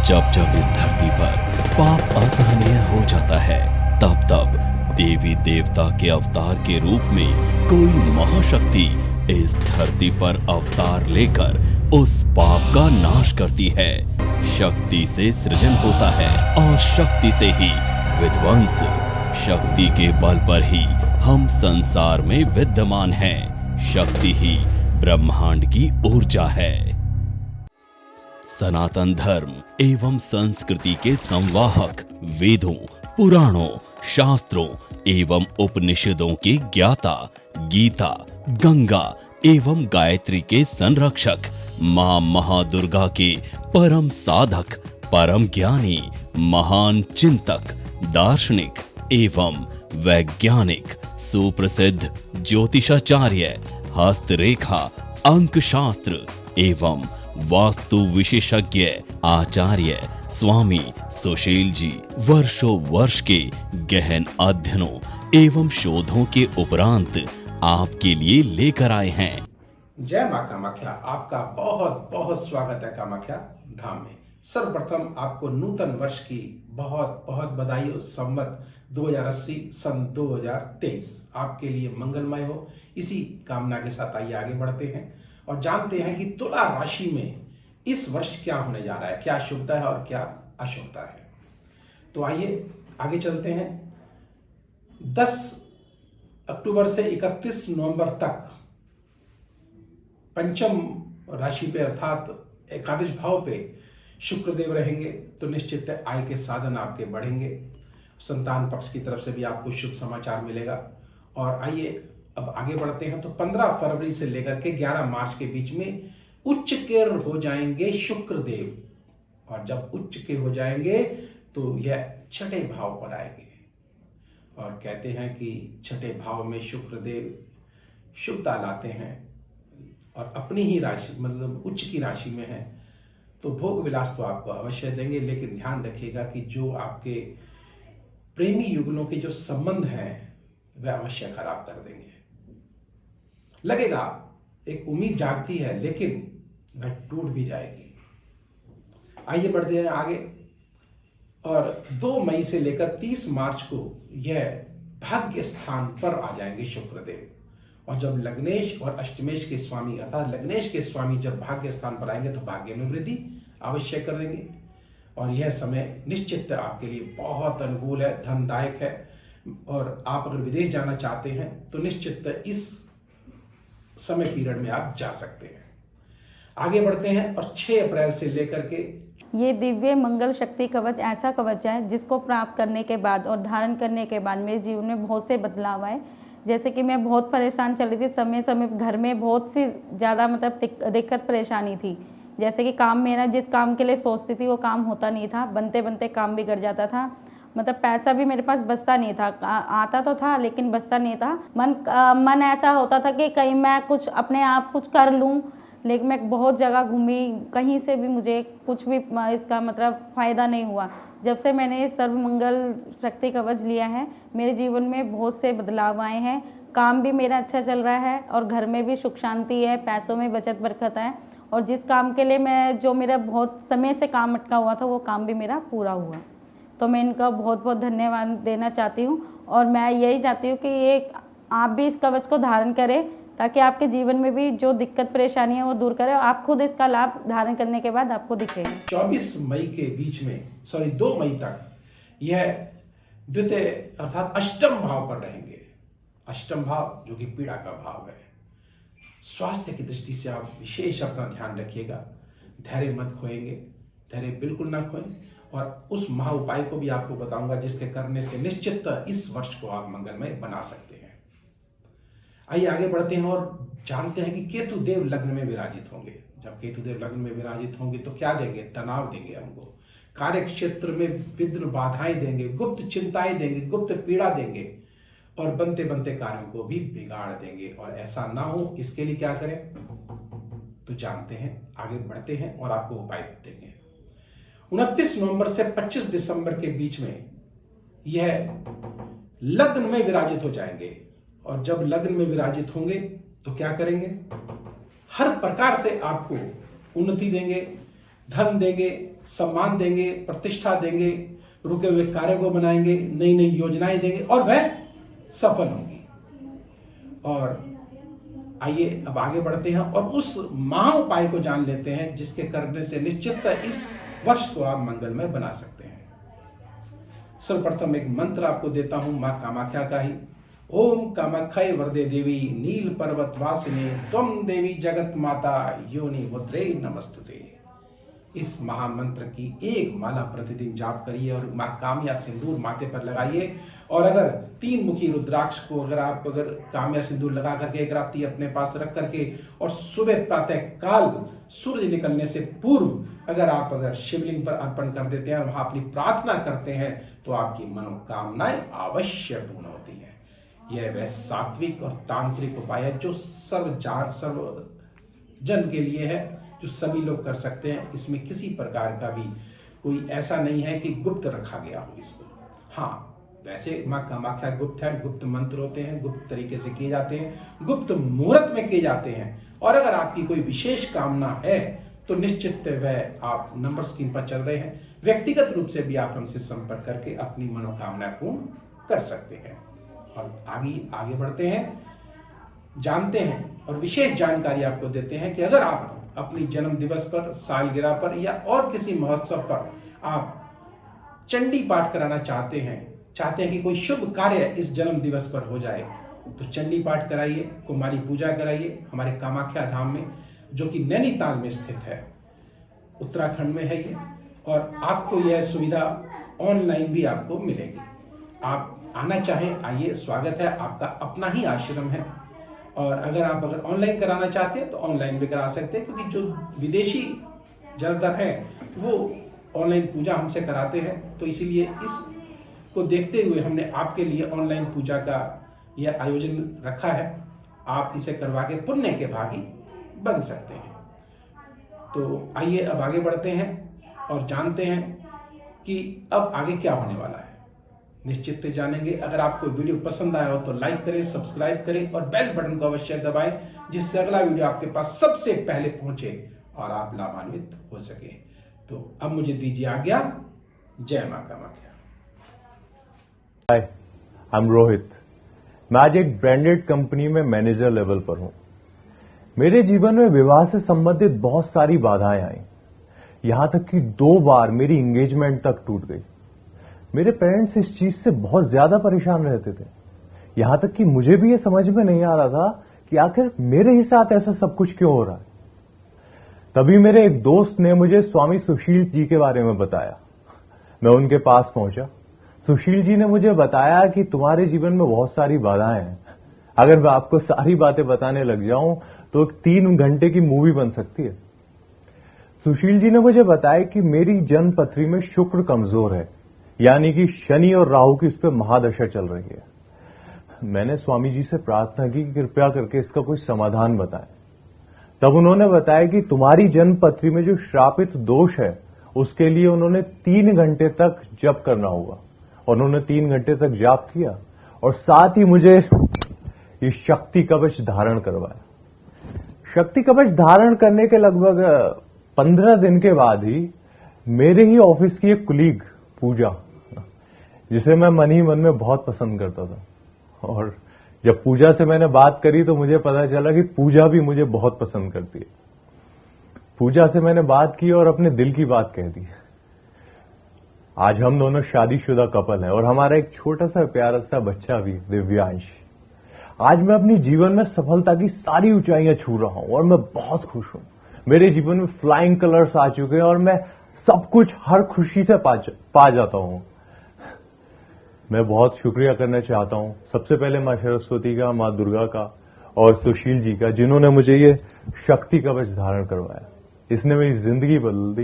जब जब इस धरती पर पाप असहनीय हो जाता है, तब तब देवी देवता के अवतार के रूप में कोई महाशक्ति इस धरती पर अवतार लेकर उस पाप का नाश करती है। शक्ति से सृजन होता है और शक्ति से ही विध्वंस। शक्ति के बल पर ही हम संसार में विद्यमान हैं। शक्ति ही ब्रह्मांड की ऊर्जा है। सनातन धर्म एवं संस्कृति के संवाहक, वेदों, पुराणों, शास्त्रों एवं उपनिषदों के ज्ञाता, गीता, गंगा एवं गायत्री के संरक्षक, मां महादुर्गा के परम साधक, परम ज्ञानी, महान चिंतक, दार्शनिक एवं वैज्ञानिक, सुप्रसिद्ध ज्योतिषाचार्य, हस्तरेखा, अंक शास्त्र एवं वास्तु विशेषज्ञ आचार्य स्वामी सुशील जी वर्षों वर्ष के गहन अध्ययनों एवं शोधों के उपरांत आपके लिए लेकर आए हैं। जय मां कामाख्या। आपका बहुत बहुत स्वागत है कामाख्या धाम में। सर्वप्रथम आपको नूतन वर्ष की बहुत बहुत बधाई हो। संवत 2080 सन 2023 आपके लिए मंगलमय हो, इसी कामना के साथ आइए आगे बढ़ते हैं और जानते हैं कि तुला राशि में इस वर्ष क्या होने जा रहा है, क्या शुभता है और क्या अशुभता है। तो आइए आगे चलते हैं। 10 अक्टूबर से 31 नवंबर तक पंचम राशि पे अर्थात एकादश भाव पे शुक्रदेव रहेंगे, तो निश्चित है आय के साधन आपके बढ़ेंगे। संतान पक्ष की तरफ से भी आपको शुभ समाचार मिलेगा। और आइए अब आगे बढ़ते हैं। तो 15 फरवरी से लेकर के 11 मार्च के बीच में उच्च के हो जाएंगे शुक्रदेव, और जब उच्च के हो जाएंगे तो यह छठे भाव पर आएंगे। और कहते हैं कि छठे भाव में शुक्रदेव शुभता लाते हैं और अपनी ही राशि मतलब उच्च की राशि में है, तो भोग विलास तो आपको अवश्य देंगे। लेकिन ध्यान रखिएगा कि जो आपके प्रेमी युगलों के जो संबंध हैं वह अवश्य खराब कर देंगे। लगेगा एक उम्मीद जागती है, लेकिन वह टूट भी जाएगी। आइए बढ़ते हैं आगे। और 2 मई से लेकर 30 मार्च को यह भाग्य स्थान पर आ जाएंगे शुक्रदेव। और जब लग्नेश और अष्टमेश के स्वामी अर्थात लग्नेश के स्वामी जब भाग्य स्थान पर आएंगे तो भाग्य में वृद्धि अवश्य कर देंगे। और यह समय निश्चित आपके लिए बहुत अनुकूल है, धनदायक है। और आप अगर विदेश जाना चाहते हैं तो निश्चित इस समय पीरियड में आप जा सकते हैं। आगे बढ़ते हैं। और 6 अप्रैल से लेकर के ये दिव्य मंगल शक्ति कवच ऐसा कवच है जिसको प्राप्त करने के बाद और धारण करने के बाद मेरे जीवन में बहुत से बदलाव आए। जैसे कि मैं बहुत परेशान चल रही थी, समय समय घर में बहुत सी ज़्यादा मतलब दिक्कत परेशानी थी। जैसे कि काम मेरा जिस काम के लिए सोचती थी वो काम होता नहीं था, बनते बनते काम बिगड़ जाता था। मतलब पैसा भी मेरे पास बचता नहीं था, आता तो था लेकिन बचता नहीं था। मन ऐसा होता था कि कहीं मैं कुछ अपने आप कुछ कर लूँ, लेकिन मैं बहुत जगह घूमी, कहीं से भी मुझे कुछ भी इसका मतलब फ़ायदा नहीं हुआ। जब से मैंने सर्वमंगल शक्ति कवच लिया है मेरे जीवन में बहुत से बदलाव आए हैं। काम भी मेरा अच्छा चल रहा है और घर में भी सुख शांति है, पैसों में बचत बरकत है। और जिस काम के लिए जो मेरा बहुत समय से काम अटका हुआ था वो काम भी मेरा पूरा हुआ। तो मैं इनका बहुत बहुत धन्यवाद देना चाहती हूँ। और मैं यही चाहती हूँ कि आप भी इस कवच को धारण करें ताकि आपके जीवन में भी जो दिक्कत परेशानी है वो दूर करें और आप खुद इसका लाभ धारण करने के बाद आपको दिखेगा। 24 मई के बीच में 2 मई तक यह द्वितीय अर्थात अष्टम भाव पर रहेंगे। अष्टम भाव जो कि पीड़ा का भाव है। स्वास्थ्य की दृष्टि से आप विशेष अपना ध्यान रखिएगा, धैर्य मत खोएंगे, धैर्य बिल्कुल ना खोएं। और उस महा उपाय को भी आपको बताऊंगा जिसके करने से निश्चित इस वर्ष को आप मंगलमय बना सकते हैं। आइए आगे बढ़ते हैं और जानते हैं कि केतु देव लग्न में विराजित होंगे। जब केतु देव लग्न में विराजित होंगे तो क्या देंगे? तनाव देंगे हमको, कार्य क्षेत्र में विघ्न बाधाएं देंगे, गुप्त चिंताएं देंगे, गुप्त पीड़ा देंगे और बनते बनते कार्यों को भी बिगाड़ देंगे। और ऐसा ना हो इसके लिए क्या करें तो जानते हैं, आगे बढ़ते हैं और आपको उपाय देंगे। 29 नवंबर से 25 दिसंबर के बीच में यह लग्न में विराजित हो जाएंगे। और जब लग्न में विराजित होंगे तो क्या करेंगे? हर प्रकार से आपको उन्नति देंगे, धन देंगे, सम्मान देंगे, प्रतिष्ठा देंगे, रुके हुए कार्यों को बनाएंगे, नई नई योजनाएं देंगे और वह सफल होंगी। और आइए अब आगे बढ़ते हैं और उस महा उपाय को जान लेते हैं जिसके करने से निश्चित इस वर्ष को आप मंगलमय बना सकते हैं। सर्वप्रथम एक मंत्र आपको देता हूं मां कामाख्या का ही। ओम कामाख्याय वरदे देवी नील पर्वत वासिनी त्वम देवी जगत माता योनि मुद्रे नमस्तुते। इस महामंत्र की एक माला प्रतिदिन जाप करिए और मां कामया सिंदूर माथे पर लगाइए। और अगर 3 मुखी रुद्राक्ष को अगर कामया सिंदूर लगा करके एक रात्रि अपने पास रख करके और सुबह प्रातः काल सूर्य निकलने से पूर्व अगर शिवलिंग पर अर्पण कर देते हैं और वहां अपनी प्रार्थना करते हैं तो आपकी मनोकामनाएं अवश्य पूर्ण होती है। यह वह सात्विक और तांत्रिक उपाय है जो सर्व जन के लिए है, जो सभी लोग कर सकते हैं। इसमें किसी प्रकार का भी कोई ऐसा नहीं है कि गुप्त रखा गया हो इसको। हाँ, वैसे मां कामाख्या गुप्त है, गुप्त मंत्र होते हैं, गुप्त तरीके से किए जाते हैं, गुप्त मुहूर्त में किए जाते हैं। और अगर आपकी कोई विशेष कामना है तो निश्चित वह आप नंबर स्क्रीन पर चल रहे हैं, व्यक्तिगत रूप से भी आप हमसे संपर्क करके अपनी मनोकामना पूर्ण कर सकते हैं। और आगे बढ़ते हैं, जानते हैं और विशेष जानकारी आपको देते हैं कि अगर आप अपनी जन्म दिवस पर, सालगिरह पर या और किसी महोत्सव पर आप चंडी पाठ कराना चाहते हैं कि कोई शुभ कार्य इस जन्म दिवस पर हो जाए, तो चंडी पाठ कराइए, कुमारी पूजा कराइए हमारे कामाख्या धाम में, जो कि नैनीताल में स्थित है, उत्तराखंड में है ये। और आपको यह सुविधा ऑनलाइन भी आपको मिलेगी। आप आना चाहें आइए, स्वागत है, आपका अपना ही आश्रम है। और अगर ऑनलाइन कराना चाहते हैं तो ऑनलाइन भी करा सकते हैं, क्योंकि जो विदेशी ज़्यादातर हैं वो ऑनलाइन पूजा हमसे कराते हैं। तो इसीलिए इसको देखते हुए हमने आपके लिए ऑनलाइन पूजा का यह आयोजन रखा है। आप इसे करवा के पुण्य के भागी बन सकते हैं। तो आइए अब आगे बढ़ते हैं और जानते हैं कि अब आगे क्या होने वाला है। निश्चित जानेंगे। अगर आपको वीडियो पसंद आया हो तो लाइक करें, सब्सक्राइब करें और बेल बटन को अवश्य दबाएं, जिससे अगला वीडियो आपके पास सबसे पहले पहुंचे और आप लाभान्वित हो सके। तो अब मुझे दीजिए आज्ञा। जय मां कामाख्या। हाय, आई एम रोहित। मैं आज एक ब्रांडेड कंपनी में मैनेजर लेवल पर हूं। मेरे जीवन में विवाह से संबंधित बहुत सारी बाधाएं आई, यहां तक कि 2 बार मेरी एंगेजमेंट तक टूट गई। मेरे पेरेंट्स इस चीज से बहुत ज्यादा परेशान रहते थे, यहां तक कि मुझे भी ये समझ में नहीं आ रहा था कि आखिर मेरे ही साथ ऐसा सब कुछ क्यों हो रहा है। तभी मेरे एक दोस्त ने मुझे स्वामी सुशील जी के बारे में बताया। मैं उनके पास पहुंचा। सुशील जी ने मुझे बताया कि तुम्हारे जीवन में बहुत सारी बाधाएं हैं। अगर मैं आपको सारी बातें बताने लग जाऊं तो 3 घंटे की मूवी बन सकती है। सुशील जी ने मुझे बताया कि मेरी जन्म पत्री में शुक्र कमजोर है, यानी कि शनि और राहु की उस पर महादशा चल रही है। मैंने स्वामी जी से प्रार्थना की कि कृपया करके इसका कोई समाधान बताएं। तब उन्होंने बताया कि तुम्हारी जन्म पत्री में जो श्रापित दोष है उसके लिए उन्होंने 3 घंटे तक जप करना होगा। और उन्होंने 3 घंटे तक जाप किया और साथ ही मुझे ये शक्ति कवच धारण करवाया। शक्ति कवच धारण करने के लगभग 15 दिन के बाद ही मेरे ही ऑफिस की एक कुलीग पूजा, जिसे मैं मन ही मन में बहुत पसंद करता था, और जब पूजा से मैंने बात करी तो मुझे पता चला कि पूजा भी मुझे बहुत पसंद करती है। पूजा से मैंने बात की और अपने दिल की बात कह दी। आज हम दोनों शादीशुदा कपल हैं और हमारा एक छोटा सा प्यारा सा बच्चा भी, दिव्यांश। आज मैं अपनी जीवन में सफलता की सारी ऊंचाइयां छू रहा हूं और मैं बहुत खुश हूं। मेरे जीवन में फ्लाइंग कलर्स आ चुके हैं और मैं सब कुछ हर खुशी से पा जाता हूं। मैं बहुत शुक्रिया करना चाहता हूं सबसे पहले मां सरस्वती का, मां दुर्गा का और सुशील जी का, जिन्होंने मुझे ये शक्ति कवच धारण करवाया। इसने मेरी जिंदगी बदल दी।